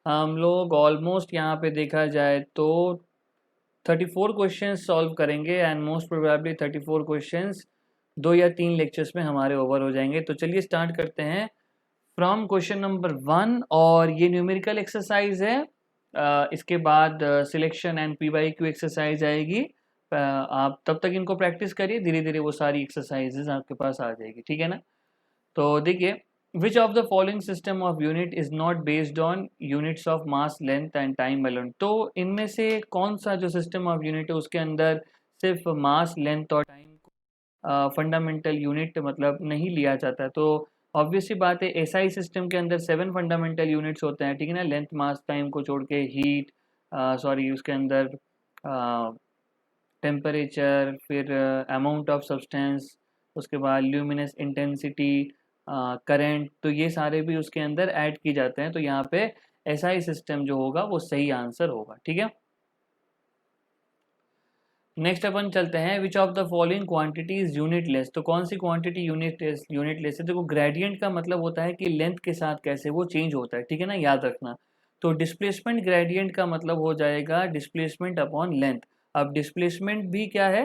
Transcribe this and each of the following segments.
हम लोग ऑलमोस्ट यहाँ पे देखा जाए तो 34 क्वेश्चंस सॉल्व करेंगे एंड मोस्ट प्रोबेबली 34 क्वेश्चंस 2 या 3 लेक्चर्स में हमारे ओवर हो जाएंगे। तो चलिए स्टार्ट करते हैं फ्रॉम क्वेश्चन नंबर 1। और ये न्यूमेरिकल एक्सरसाइज है। इसके बाद सिलेक्शन एंड PYQ एक्सरसाइज आएगी। आप तब तक इनको प्रैक्टिस करिए, धीरे धीरे वो सारी एक्सरसाइजेज आपके पास आ जाएगी, ठीक है ना। तो देखिए, विच of the following system of unit is not based on units of mass length and time alone. तो इनमें से कौन सा जो सिस्टम ऑफ यूनिट है उसके अंदर सिर्फ मास लेंथ और टाइम को फंडामेंटल यूनिट मतलब नहीं लिया जाता है। तो ऑब्वियस सी बात है, एसआई सिस्टम के अंदर 7 फंडामेंटल यूनिट्स होते हैं, ठीक है ना। लेंथ मास टाइम को छोड़ के हीट, सॉरी उसके अंदर टेम्परेचर, फिर अमाउंट ऑफ सब्सटेंस, उसके बाद ल्यूमिनस इंटेंसिटी, करंट, तो ये सारे भी उसके अंदर ऐड की जाते हैं। तो यहाँ पे एसआई सिस्टम जो होगा वो सही आंसर होगा, ठीक है। नेक्स्ट अपन चलते हैं, विच of the following quantity is unitless. तो कौन सी क्वांटिटी यूनिटलेस है। देखो, ग्रेडियंट का मतलब होता है कि लेंथ के साथ कैसे वो चेंज होता है, ठीक है ना, याद रखना। तो डिस्प्लेसमेंट ग्रेडियंट का मतलब हो जाएगा डिस्प्लेसमेंट अपॉन लेंथ। अब डिस्प्लेसमेंट भी क्या है,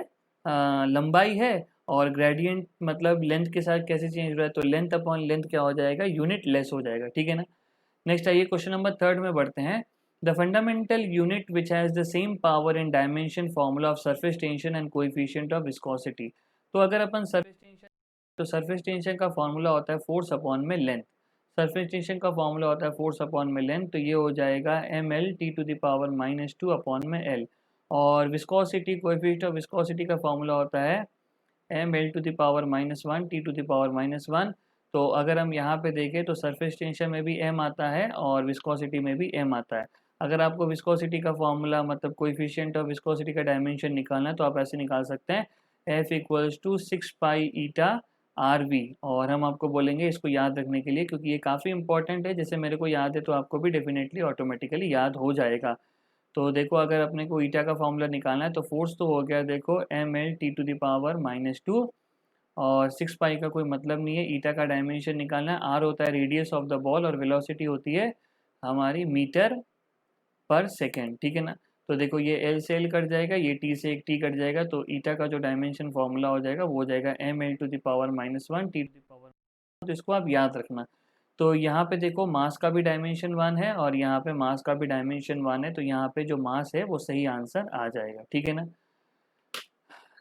लंबाई है, और ग्रेडियंट मतलब लेंथ के साथ कैसे चेंज हो रहा है, तो लेंथ अपॉन लेंथ क्या हो जाएगा, यूनिट लेस हो जाएगा, ठीक है ना। नेक्स्ट आइए क्वेश्चन नंबर 3 में बढ़ते हैं। The fundamental unit which has the same power in dimension formula of surface tension and coefficient of viscosity. तो अगर अपन सरफेस टेंशन, तो सरफेस टेंशन का फॉर्मूला होता है फोर्स अपॉन में लेंथ। सरफेस टेंशन का फॉर्मूला होता है फोर्स अपॉन में लेंथ, तो ये हो जाएगा mL T⁻⁻² अपॉन में L। और विस्कोसिटी, कोएफिशिएंट ऑफ विस्कोसिटी का फॉर्मूला होता है mL⁻⁻1 T⁻⁻1। तो अगर हम यहाँ पे देखें तो सरफेस टेंशन में भी m आता है और विस्कोसिटी में भी m आता है। अगर आपको विस्कोसिटी का फॉर्मूला मतलब कोएफिशिएंट ऑफ विस्कोसिटी का डायमेंशन निकालना है तो आप ऐसे निकाल सकते हैं, F = 6 पाई ईटा RV। और हम आपको बोलेंगे इसको याद रखने के लिए, क्योंकि ये काफ़ी इंपॉर्टेंट है। जैसे मेरे को याद है तो आपको भी डेफिनेटली ऑटोमेटिकली याद हो जाएगा। तो देखो, अगर अपने को ईटा का फॉर्मूला निकालना है तो फोर्स तो हो गया, देखो mL T⁻⁻², और 6 पाई का कोई मतलब नहीं है। ईटा का डायमेंशन निकालना है, आर होता है रेडियस ऑफ द बॉल, और वेलोसिटी होती है हमारी मीटर पर सेकेंड, ठीक है ना। तो देखो, ये एल से एल कट जाएगा, ये टी से एक टी कट जाएगा, तो ईटा का जो डायमेंशन फॉर्मूला हो जाएगा वो हो जाएगा mL⁻⁻1 T⁻⁻, तो इसको आप याद रखना। तो यहाँ पे देखो, मास का भी डायमेंशन 1 है और यहाँ पे मास का भी डायमेंशन 1 है, तो यहाँ पे जो मास है वो सही आंसर आ जाएगा, ठीक है ना।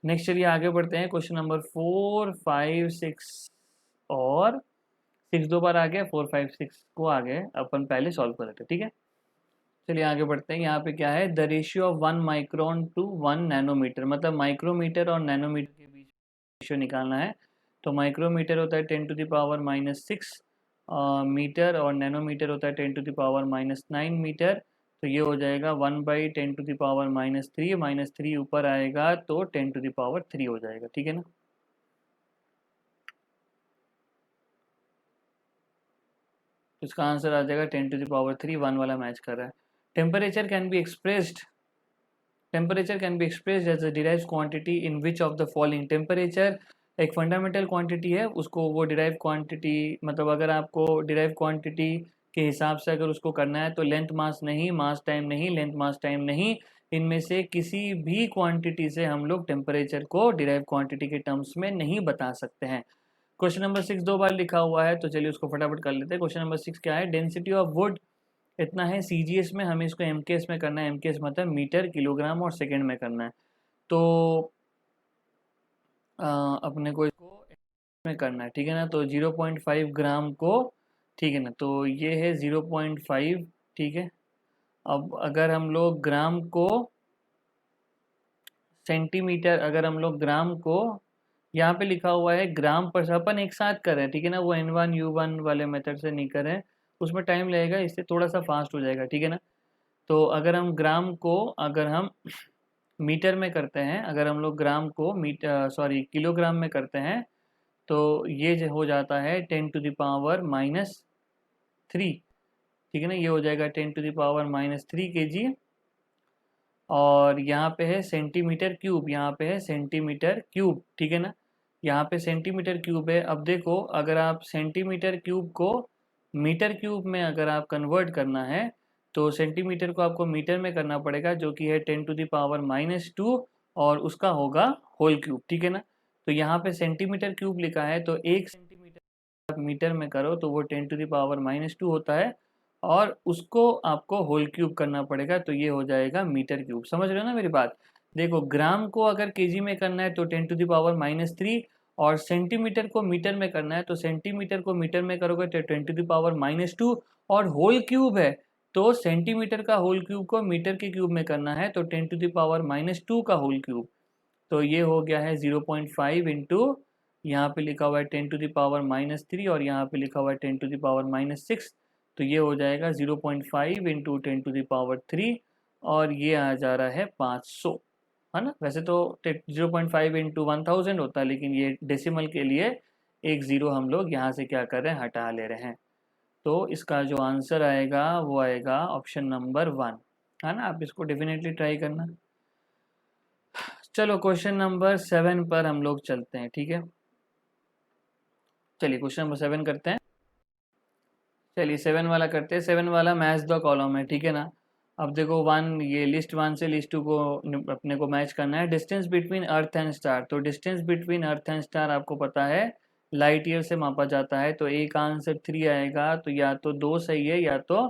नेक्स्ट चलिए आगे बढ़ते हैं, क्वेश्चन नंबर 4, 5, 6 और 6 दो बार आ गया, 4, 5, 6 को आगे अपन पहले सॉल्व कर लेते हैं, ठीक है। चलिए आगे बढ़ते हैं। यहाँ पे क्या है, the ratio of 1 micron to 1 nanometre, मतलब माइक्रोमीटर और नैनोमीटर के बीच रेशियो निकालना है। तो माइक्रोमीटर होता है 10⁻⁻6 मीटर, और नैनोमीटर होता है 10⁻⁻9 मीटर। तो ये हो जाएगा 1/10⁻³ -3 ऊपर आएगा तो 10⁻³ हो जाएगा, ठीक है ना। तो इसका आंसर आ जाएगा 10⁻3, 1 वाला मैच कर रहा है। Temperature can be expressed, temperature can be expressed as a derived quantity in which of the following. Temperature एक फंडामेंटल क्वांटिटी है, उसको वो डिराइव क्वांटिटी, मतलब अगर आपको डिराइव क्वांटिटी के हिसाब से अगर उसको करना है तो लेंथ मास नहीं, मास टाइम नहीं, लेंथ मास टाइम नहीं, इनमें से किसी भी क्वांटिटी से हम लोग टेम्परेचर को डिराइव क्वांटिटी के टर्म्स में नहीं बता सकते हैं। क्वेश्चन नंबर 6 दो बार लिखा हुआ है, तो चलिए उसको फटाफट कर लेते हैं। क्वेश्चन नंबर 6 क्या है, डेंसिटी ऑफ वुड इतना है CGS में, हमें इसको MKS में करना है। MKS मतलब मीटर, किलोग्राम और सेकंड में करना है। तो अपने को इसको में करना है, ठीक है ना। तो 0.5 ग्राम को, ठीक है ना, तो ये है 0.5, ठीक है। अब अगर हम लोग ग्राम को सेंटीमीटर, अगर हम लोग ग्राम को, यहाँ पे लिखा हुआ है ग्राम पर, अपन एक साथ करें, ठीक है ना, वो N1U1 वाले मेथड से नहीं करें, उसमें टाइम लगेगा, इससे थोड़ा सा फास्ट हो जाएगा, ठीक है ना। तो अगर हम ग्राम को, अगर हम मीटर में करते हैं, अगर हम लोग ग्राम को मीटर, सॉरी किलोग्राम में करते हैं, तो ये जो हो जाता है 10⁻⁻3, ठीक है ना। ये हो जाएगा 10⁻⁻3 kg। और यहाँ पे है सेंटीमीटर क्यूब, यहाँ पे है सेंटीमीटर क्यूब, ठीक है ना। यहाँ पे सेंटीमीटर क्यूब है। अब देखो, अगर आप सेंटीमीटर क्यूब को मीटर क्यूब में अगर आप कन्वर्ट करना है तो सेंटीमीटर को आपको मीटर में करना पड़ेगा, जो कि है 10⁻⁻², और उसका होगा होल क्यूब, ठीक है ना। तो यहाँ पे सेंटीमीटर क्यूब लिखा है, तो 1 सेंटीमीटर आप मीटर में करो तो वो 10⁻² होता है, और उसको आपको होल क्यूब करना पड़ेगा, तो ये हो जाएगा मीटर क्यूब। समझ रहे हो ना मेरी बात। देखो, ग्राम को अगर केजी में करना है तो 10⁻⁻3, और सेंटीमीटर को मीटर में करना है तो सेंटीमीटर को मीटर में करोगे तो 10⁻², और होल क्यूब है तो सेंटीमीटर का होल क्यूब को मीटर के क्यूब में करना है तो 10⁻² का होल क्यूब। तो ये हो गया है 0.5 इंटू, यहाँ पे लिखा हुआ है 10⁻³ और यहाँ पे लिखा हुआ है 10⁻⁻6, तो ये हो जाएगा 0.5 इंटू 10⁻3, और ये आ जा रहा है 500, है ना। वैसे तो 0.5 इंटू 1000 होता है, लेकिन ये डेसिमल के लिए एक ज़ीरो हम लोग यहाँ से क्या कर रहे हैं, हटा ले रहे हैं। तो इसका जो आंसर आएगा वो आएगा ऑप्शन नंबर 1, है ना। आप इसको डेफिनेटली ट्राई करना। चलो क्वेश्चन नंबर 7 पर हम लोग चलते हैं, ठीक है। चलिए क्वेश्चन नंबर 7 करते हैं। चलिए 7 वाला करते हैं। 7 वाला मैच द कॉलम है, ठीक है ना। अब देखो ये लिस्ट 1 से लिस्ट 2 को अपने को मैच करना है। Distance between earth and star, तो distance between earth and star आपको पता है लाइट ईयर से मापा जाता है, तो ए का आंसर 3 आएगा, तो या तो 2 सही है या तो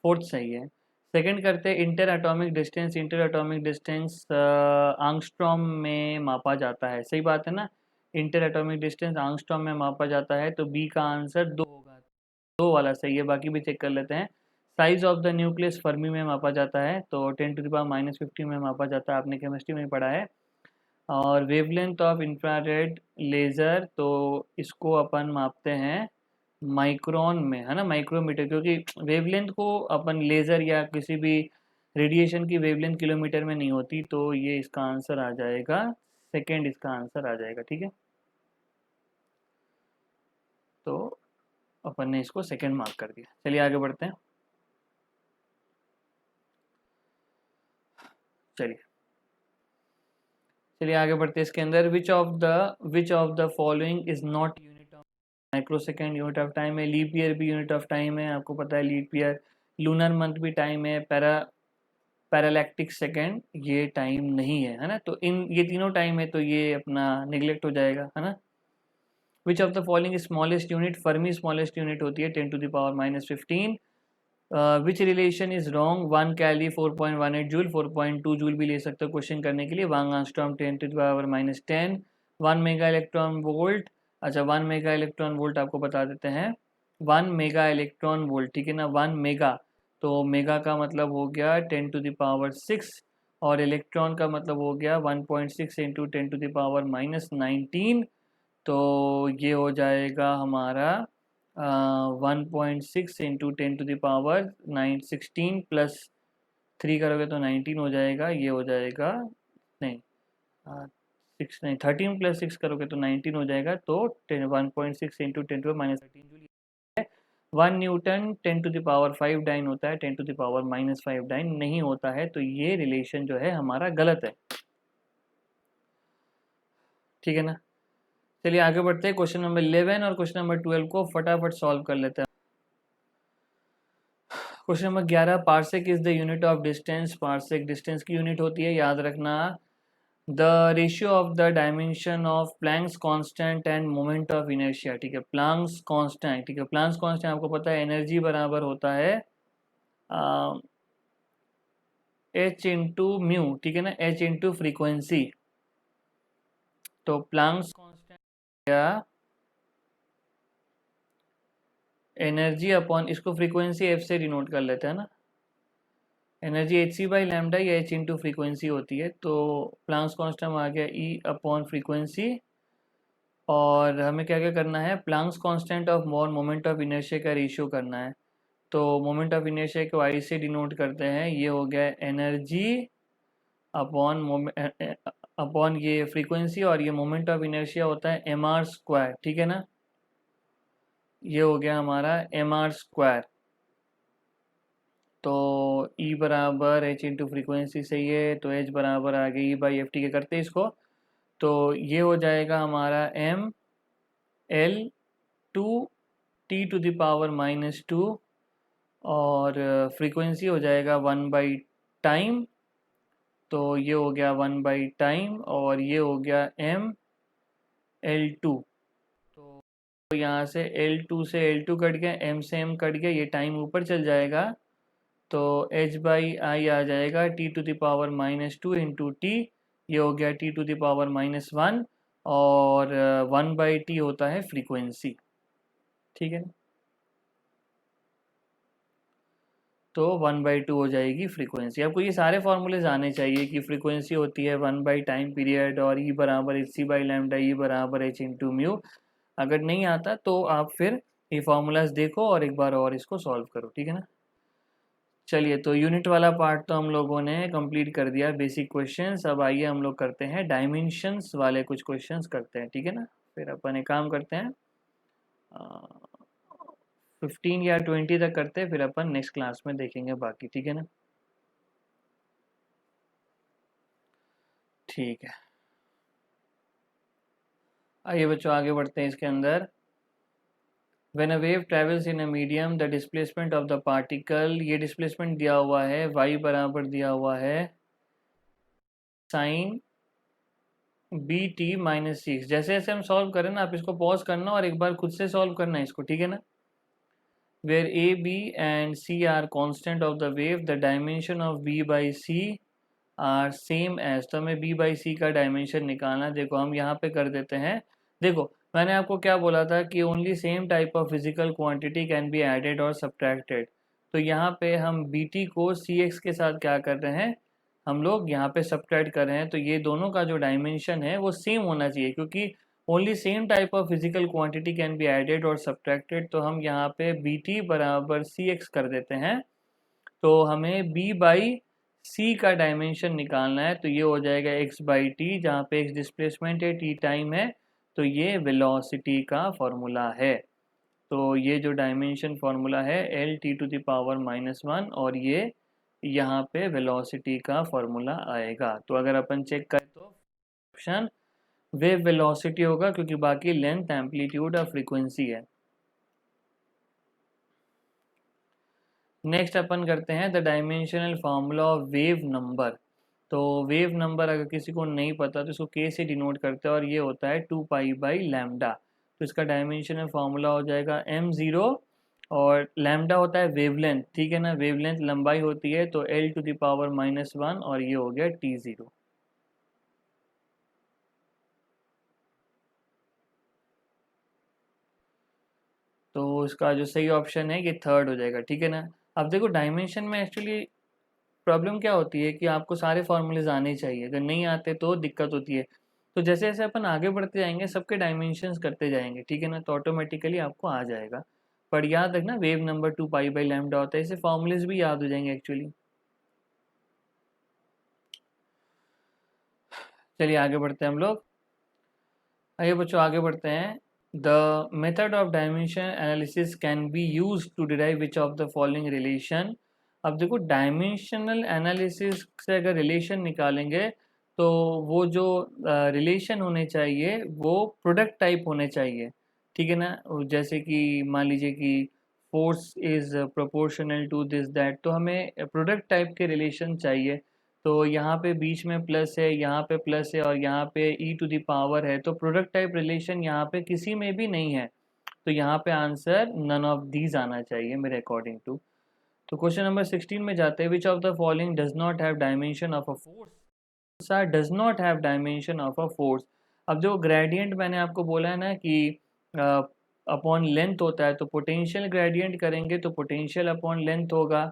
4th सही है। सेकंड करते हैं inter atomic distance. Inter atomic distance आंगस्ट्रॉम में मापा जाता है, सही बात है ना। इंटर एटॉमिक डिस्टेंस आंगस्ट्रॉम में मापा जाता है, तो बी का आंसर 2 होगा, 2 वाला सही है। बाकी भी चेक कर लेते हैं। Size of the nucleus Fermi में मापा जाता है, तो 10⁻⁻50 में मापा जाता है, आपने केमिस्ट्री में पढ़ा है। और वेवलेंथ ऑफ इंफ्रारेड लेज़र, तो इसको अपन मापते हैं माइक्रोन में, है ना, माइक्रोमीटर, क्योंकि वेवलेंथ को अपन लेज़र या किसी भी रेडिएशन की वेवलेंथ किलोमीटर में नहीं होती, तो ये इसका आंसर आ जाएगा सेकेंड, इसका आंसर आ जाएगा, ठीक है। तो अपन ने इसको सेकेंड मार्क कर दिया। चलिए आगे बढ़ते हैं। चलिए चलिए आगे बढ़ते हैं इसके अंदर। विच of the following is not unit of micro second, unit of time है। लीप ईयर भी यूनिट ऑफ टाइम है, आपको पता है लीप ईयर। लूनर मंथ भी टाइम है। पैरालैक्टिक सेकेंड ये टाइम नहीं है ना। तो इन ये तीनों टाइम है, तो ये अपना निगलेक्ट हो जाएगा, है ना। Which of the following smallest unit, fermi smallest unit होती है 10⁻⁻15। Which relation is wrong, 1 calorie 4.18 joule, 4.2 joule भी ले सकते हो क्वेश्चन करने के लिए। One angstrom 10⁻⁻10, 1 mega electron volt. अच्छा 1 मेगा इलेक्ट्रॉन वोल्ट आपको बता देते हैं। 1 मेगा इलेक्ट्रॉन वोल्ट, ठीक है ना। 1 मेगा, तो मेगा का मतलब हो गया 10⁻6, और इलेक्ट्रॉन का मतलब हो गया 1.6 इंटू 10⁻⁻19, तो ये हो जाएगा हमारा 1.6 इंटू 10⁻916 प्लस 3 करोगे तो 19 हो जाएगा। ये हो जाएगा, नहीं 6 नहीं 13 प्लस 6 करोगे तो 19 हो जाएगा, तो 1.6 इंटू 10⁻13 जूल है। 1 न्यूटन 10⁻5 डाइन होता है, 10⁻−5 डाइन नहीं होता है, तो ये रिलेशन जो है हमारा गलत है, ठीक है ना। चलिए आगे बढ़ते हैं। क्वेश्चन नंबर 11 और क्वेश्चन नंबर 12 को फटाफट सॉल्व कर लेते हैं। Question number 11, parsec is the unit of distance. Parsec distance की यूनिट होती है, याद रखना। The ratio of the dimension of Planck's constant end moment of inertia, ठीक है। प्लैंक्स कांस्टेंट, ठीक है। प्लैंक्स कांस्टेंट आपको पता है एनर्जी बराबर होता है एच इंटू म्यू, ठीक है ना, एच इंटू फ्रीक्वेंसी। तो प्लैंक्स कांस्टेंट या एनर्जी अपॉन, इसको फ्रीक्वेंसी एफ से डिनोट कर लेते हैं ना। Energy H C by lambda या एच इंटू फ्रीक्वेंसी होती है, तो प्लैंक्स कांस्टेंट आ गया ई अपॉन फ्रीक्वेंसी। और हमें क्या क्या करना है, Planck's constant of moment of inertia का रेशियो करना है। तो मोमेंट ऑफ इनर्शिया को आई से डिनोट करते हैं, ये हो गया एनर्जी अपॉन अपॉन ये फ्रीक्वेंसी, और ये मोमेंट ऑफ इनर्शिया होता है एम आर स्क्वायर, ठीक है ना। ये हो गया हमारा एम आर स्क्वायर। तो E बराबर एच इंटू फ्रीक्वेंसी सही है, तो H बराबर आ गई E/FT के करते इसको, तो ये हो जाएगा हमारा M L 2 T⁻⁻2, और फ्रीक्वेंसी हो जाएगा 1/टाइम, तो ये हो गया 1/टाइम और ये हो गया mL2। तो यहाँ से L2 से L2 कट गया, M से M कट गया, ये टाइम ऊपर चल जाएगा, तो h/i आ जाएगा T⁻⁻² इंटू टी, ये हो गया T⁻⁻1 और 1/t होता है फ्रीक्वेंसी। ठीक है, तो 1/2 हो जाएगी फ्रीक्वेंसी। आपको ये सारे फॉर्मूलेज आने चाहिए कि फ्रीक्वेंसी होती है 1/टाइम पीरियड और E बराबर hc/λ, E बराबर h इंटू म्यू। अगर नहीं आता तो आप फिर ये फॉर्मूलाज देखो और एक बार और इसको सॉल्व करो। ठीक है ना। चलिए, तो यूनिट वाला पार्ट तो हम लोगों ने कंप्लीट कर दिया, बेसिक क्वेश्चंस। अब आइए हम लोग करते हैं डायमेंशंस वाले कुछ क्वेश्चंस करते हैं। ठीक है ना। फिर अपन एक काम करते हैं, 15 या 20 तक करते हैं, फिर अपन नेक्स्ट क्लास में देखेंगे बाकी। ठीक है ना। ठीक है, आइए बच्चों आगे बढ़ते हैं इसके अंदर। When a wave travels in a medium, the displacement of the particle, ये displacement दिया हुआ है, y बराबर दिया हुआ है sin BT-6। जैसे जैसे हम सॉल्व करें ना, आप इसको पॉज करना और एक बार खुद से सॉल्व करना है इसको। ठीक है ना। Where A, B and C are constant of the wave, the dimension of B by C are same as. तो हमें बी बाई सी का डायमेंशन निकालना। देखो हम यहाँ पे कर देते हैं। देखो मैंने आपको क्या बोला था कि only same type of physical quantity can be added और सब्ट्रैक्टेड। तो यहाँ पे हम बी टी को सी एक्स के साथ क्या कर रहे हैं, हम लोग यहाँ पे सब्ट्रैक्ट कर रहे हैं। तो ये दोनों का जो डायमेंशन है वो सेम होना चाहिए, क्योंकि only same type of physical quantity can be added और सब्ट्रैक्टेड। तो हम यहाँ पे बी टी बराबर सी एक्स कर देते हैं। तो हमें b बाई सी का डायमेंशन निकालना है। तो ये हो जाएगा x/t, जहाँ पे x डिस्प्लेसमेंट है, t टाइम है, तो ये वेलोसिटी का फॉर्मूला है। तो ये जो डायमेंशन फॉर्मूला है L(t⁻⁻1) और ये यहाँ पे वेलोसिटी का फॉर्मूला आएगा। तो अगर अपन चेक करें तो ऑप्शन वेव वेलोसिटी होगा, क्योंकि बाकी लेंथ, एम्पलीट्यूड और फ्रीक्वेंसी है। नेक्स्ट अपन करते हैं the dimensional formula of wave number. तो वेव नंबर अगर किसी को नहीं पता तो इसको के से डिनोट करते हैं और ये होता है 2π/λ। तो इसका डायमेंशनल फार्मूला हो जाएगा m0 और लैम्डा होता है वेवलेंथ। ठीक है ना, वेवलेंथ लंबाई होती है, तो L⁻⁻1 और ये हो गया T0। तो इसका जो सही ऑप्शन है ये थर्ड हो जाएगा। ठीक है ना। अब देखो डायमेंशन में एक्चुअली प्रॉब्लम क्या होती है कि आपको सारे फॉर्मूलेज आने चाहिए, अगर नहीं आते तो दिक्कत होती है। तो जैसे जैसे अपन आगे बढ़ते जाएंगे सबके डायमेंशंस करते जाएंगे। ठीक है ना, तो ऑटोमेटिकली आपको आ जाएगा। पर याद रखना वेव नंबर 2π/λ होता है, इसे फॉर्मूलेज भी याद हो जाएंगे एक्चुअली। चलिए आगे बढ़ते हैं हम लोग। आइए बच्चों आगे बढ़ते हैं। The method of dimension analysis can be use to derive which of the following relation. अब देखो डायमेंशनल एनालिसिस से अगर रिलेशन निकालेंगे तो वो जो रिलेशन होने चाहिए वो प्रोडक्ट टाइप होने चाहिए। ठीक है ना। जैसे कि मान लीजिए कि force is proportional to this that, तो हमें प्रोडक्ट टाइप के रिलेशन चाहिए। तो यहाँ पे बीच में प्लस है, यहाँ पे प्लस है और यहाँ पे e⁻ है, तो प्रोडक्ट टाइप रिलेशन यहाँ पे किसी में भी नहीं है। तो यहाँ पे आंसर नन ऑफ दीज आना चाहिए मेरे अकॉर्डिंग टू। तो क्वेश्चन नंबर 16 में जाते हैं। विच of the following does not have dimension of a force, does not have dimension of a force. अब जो ग्रेडियंट मैंने आपको बोला है ना कि अपॉन लेंथ होता है, तो पोटेंशियल ग्रेडियंट करेंगे तो पोटेंशियल अपॉन लेंथ होगा।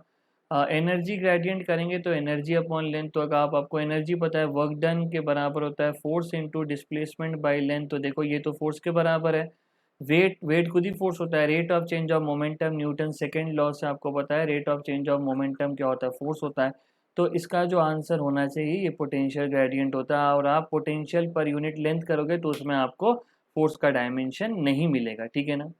एनर्जी ग्रेडियंट करेंगे तो एनर्जी अपॉन लेंथ होगा। आप आपको एनर्जी पता है वर्क डन के बराबर होता है force into displacement by length. तो देखो ये तो फोर्स के बराबर है। वेट खुद ही फोर्स होता है। Rate of change of momentum, Newton second law से आपको पता है rate of change of momentum क्या होता है, फोर्स होता है। तो इसका जो आंसर होना चाहिए ये पोटेंशियल ग्रेडियंट होता है। और आप पोटेंशियल पर यूनिट लेंथ करोगे तो उसमें आपको फोर्स का डायमेंशन नहीं मिलेगा। ठीक है ना।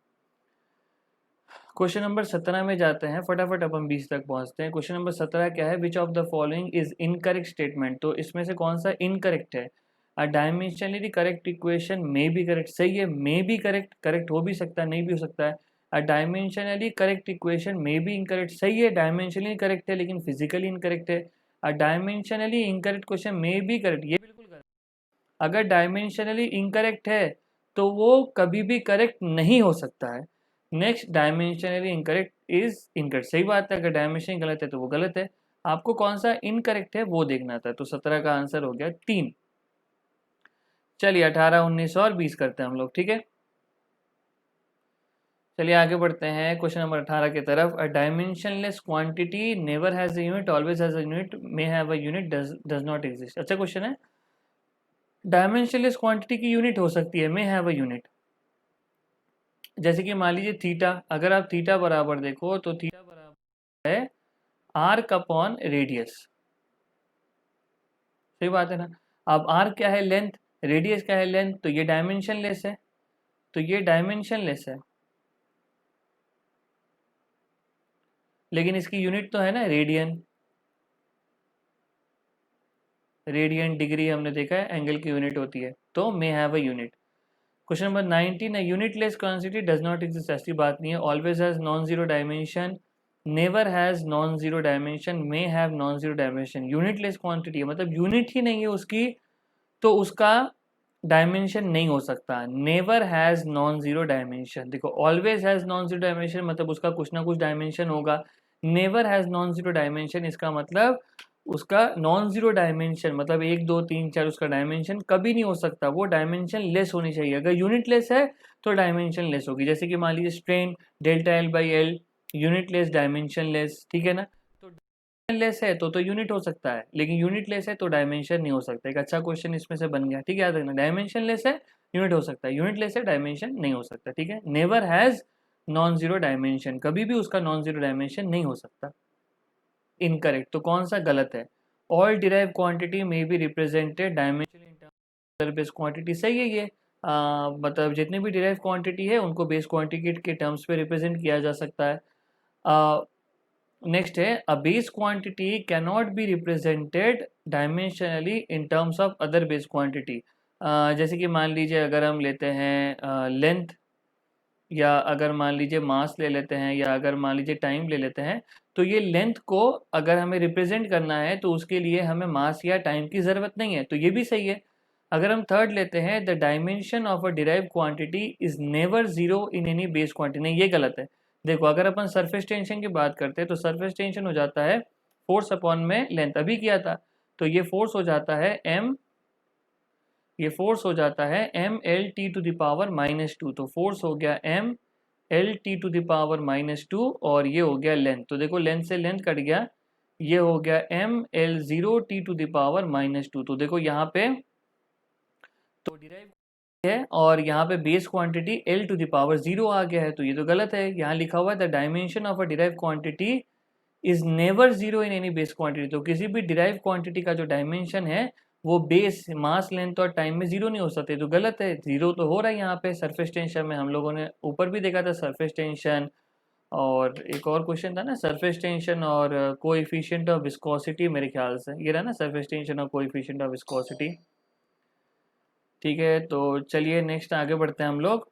क्वेश्चन नंबर 17 में जाते हैं, फटाफट अपन 20 तक पहुंचते हैं। क्वेश्चन नंबर 17 क्या है, which of the following is incorrect statement. तो इसमें से कौन सा इनकरेक्ट है। A dimensionally correct equation may be correct, सही है, मे बी करेक्ट, करेक्ट हो भी सकता है नहीं भी हो सकता है। A dimensionally correct equation may be incorrect, सही है, डायमेंशनली करेक्ट है लेकिन फिजिकली इनकरेक्ट है। A dimensionally incorrect question may be correct, ये बिल्कुल करेक्ट। अगर डायमेंशनली इनकरेक्ट है तो वो कभी भी करेक्ट नहीं हो सकता है। Next, dimensionally incorrect is incorrect, सही बात है, अगर डायमेंशन गलत है तो वो गलत है। आपको कौन सा इनकरेक्ट है वो देखना था, तो 17 का आंसर हो गया 3। चलिए 18, 19 और 20 करते हैं हम लोग, ठीक है। चलिए आगे बढ़ते हैं क्वेश्चन नंबर 18 की तरफ। A dimensionless quantity never has a unit, always has a unit, may have a unit, does not exist. अच्छा क्वेश्चन है, डायमेंशनलेस क्वांटिटी की यूनिट हो सकती है, मे हैव अ यूनिट। जैसे कि मान लीजिए थीटा, अगर आप थीटा बराबर देखो तो थीटा बराबर है आर्क अपॉन रेडियस, सही बात है ना। अब आर्क क्या है, लेंथ, रेडियस क्या है, लेंथ, तो ये डायमेंशनलेस है, तो ये डायमेंशनलेस है, लेकिन इसकी यूनिट तो है ना रेडियन, रेडियन डिग्री हमने देखा है एंगल की यूनिट होती है, तो मे have a unit. Question number 19 है, unitless quantity does not exist, ऐसी बात नहीं है, always has non zero dimension, never has non zero dimension, may have non zero dimension. Unitless quantity है मतलब यूनिट ही नहीं है उसकी, तो उसका डायमेंशन नहीं हो सकता। Never has non zero dimension, देखो always has non zero dimension मतलब उसका कुछ ना कुछ डायमेंशन होगा। Never has non zero dimension इसका मतलब उसका नॉन जीरो डायमेंशन मतलब 1 2 3 4 उसका डायमेंशन कभी नहीं हो सकता, वो डायमेंशन लेस होनी चाहिए। अगर यूनिट लेस है तो डायमेंशन लेस होगी, जैसे कि मान लीजिए strain delta L by L, unit less dimension less, ठीक है ना। तो लेस है तो यूनिट हो सकता है, लेकिन यूनिट लेस है तो डायमेंशन नहीं हो सकता। एक अच्छा क्वेश्चन इसमें से बन गया, ठीक है, याद रखना, डायमेंशन लेस है यूनिट हो सकता है, यूनिट लेस है डायमेंशन नहीं हो सकता, ठीक है। Never has non zero dimension, कभी भी उसका नॉन जीरो डायमेंशन नहीं हो सकता। इनकरेक्ट, तो कौन सा गलत है, ऑल डिराइव क्वांटिटी में be represented dimension in terms base quantity, सही है ये। मतलब जितने भी डिराइव क्वांटिटी है उनको बेस क्वांटिटी के टर्म्स पे रिप्रेजेंट किया जा सकता है। नेक्स्ट है, a base quantity can not be represented dimensionally in terms of other base quantity. जैसे कि मान लीजिए अगर हम लेते हैं लेंथ, या अगर मान लीजिए मास ले लेते हैं, या अगर मान लीजिए टाइम ले लेते हैं, तो ये लेंथ को अगर हमें रिप्रेजेंट करना है तो उसके लिए हमें मास या टाइम की ज़रूरत नहीं है, तो ये भी सही है। अगर हम थर्ड लेते हैं, the dimension of a derive quantity is never zero in any base quantity, नहीं ये गलत है। देखो अगर अपन सरफेस टेंशन की बात करते हैं तो सरफेस टेंशन हो जाता है फोर्स अपॉन में लेंथ, अभी किया था, तो ये फोर्स हो जाता है एम, ये फोर्स हो जाता है M L T to the power -2, तो फोर्स हो गया M L T to the power -2 और ये हो गया लेंथ, तो देखो लेंथ से लेंथ कट गया, ये हो गया M L zero T to the power -2, तो देखो यहाँ पे तो डिराइव है और यहाँ पे base quantity L two the power 0 आ गया है, तो ये तो गलत है। यहाँ लिखा हुआ है the dimension of a derive quantity is never zero in any base quantity, तो किसी भी डिराइव क्वांटिटी का जो डायमेंशन है वो बेस मास लेंथ और टाइम में जीरो नहीं हो सकते, तो गलत है। जीरो तो हो रहा है यहाँ पे सरफेस टेंशन में, हम लोगों ने ऊपर भी देखा था सरफेस टेंशन, और एक और क्वेश्चन था ना सरफेस टेंशन और कोएफिशिएंट ऑफ विस्कोसिटी, मेरे ख्याल से ये रहा ना सरफेस टेंशन और कोएफिशिएंट ऑफ विस्कोसिटी, ठीक है। तो चलिए नेक्स्ट आगे बढ़ते हैं हम लोग,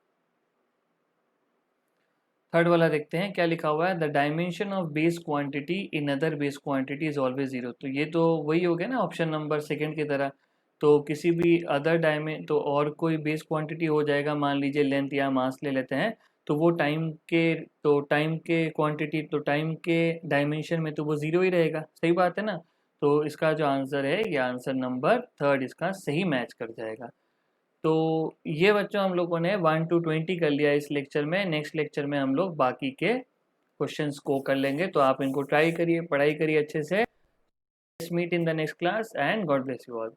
थर्ड वाला देखते हैं क्या लिखा हुआ है, the dimension of base quantity in other base quantity is always zero, तो ये तो वही हो गया ना ऑप्शन नंबर सेकंड की तरह, तो किसी भी अदर तो और कोई बेस क्वांटिटी हो जाएगा, मान लीजिए लेंथ या मास ले लेते हैं, तो वो टाइम के क्वांटिटी तो टाइम के डायमेंशन में तो वो जीरो ही रहेगा, सही बात है ना। तो इसका जो आंसर है ये आंसर नंबर थर्ड इसका सही मैच कर जाएगा। तो ये बच्चों हम लोगों ने 1 to 20 कर लिया इस लेक्चर में, नेक्स्ट लेक्चर में हम लोग बाकी के क्वेश्चंस को कर लेंगे, तो आप इनको ट्राई करिए, पढ़ाई करिए अच्छे से। Meet in the next class and God bless you all.